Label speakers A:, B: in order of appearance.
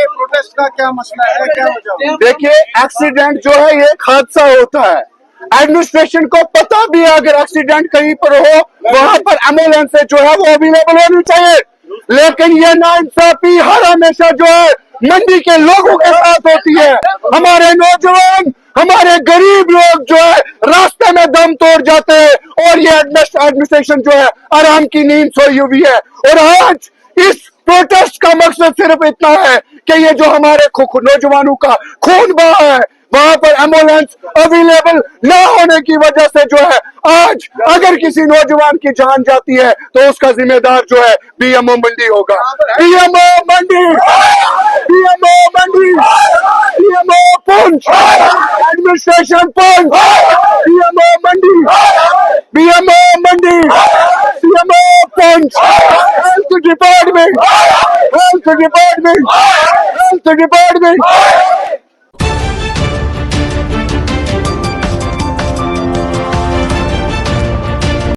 A: Protest का क्या मसला है, क्या वजह?
B: देखिए, एक्सीडेंट जो है ये एक हादसा होता है। एडमिनिस्ट्रेशन को पता भी है अगर एक्सीडेंट कहीं पर हो वहां पर एम्बुलेंस जो है वो अवेलेबल होनी चाहिए, लेकिन ये नाइंसाफी हर हमेशा जो है मंडी के लोगों के साथ होती है। हमारे नौजवान, हमारे गरीब लोग जो है रास्ते में दम तोड़ जाते हैं और ये एडमिनिस्ट्रेशन जो है आराम की नींद सोई हुई है। और आज इस प्रोटेस्ट का मकसद सिर्फ इतना है कि ये जो हमारे नौजवानों का खून बहा है वहां पर एम्बुलेंस अवेलेबल न होने की वजह से जो है आज अगर किसी नौजवान की जान जाती है तो उसका जिम्मेदार जो है बीएमओ मंडी होगा। BMO Mandi, BMO Mandi, BMO Poonch, administration Poonch, BMO Mandi, BMO Mandi, BMO Poonch, health department, health department, health department,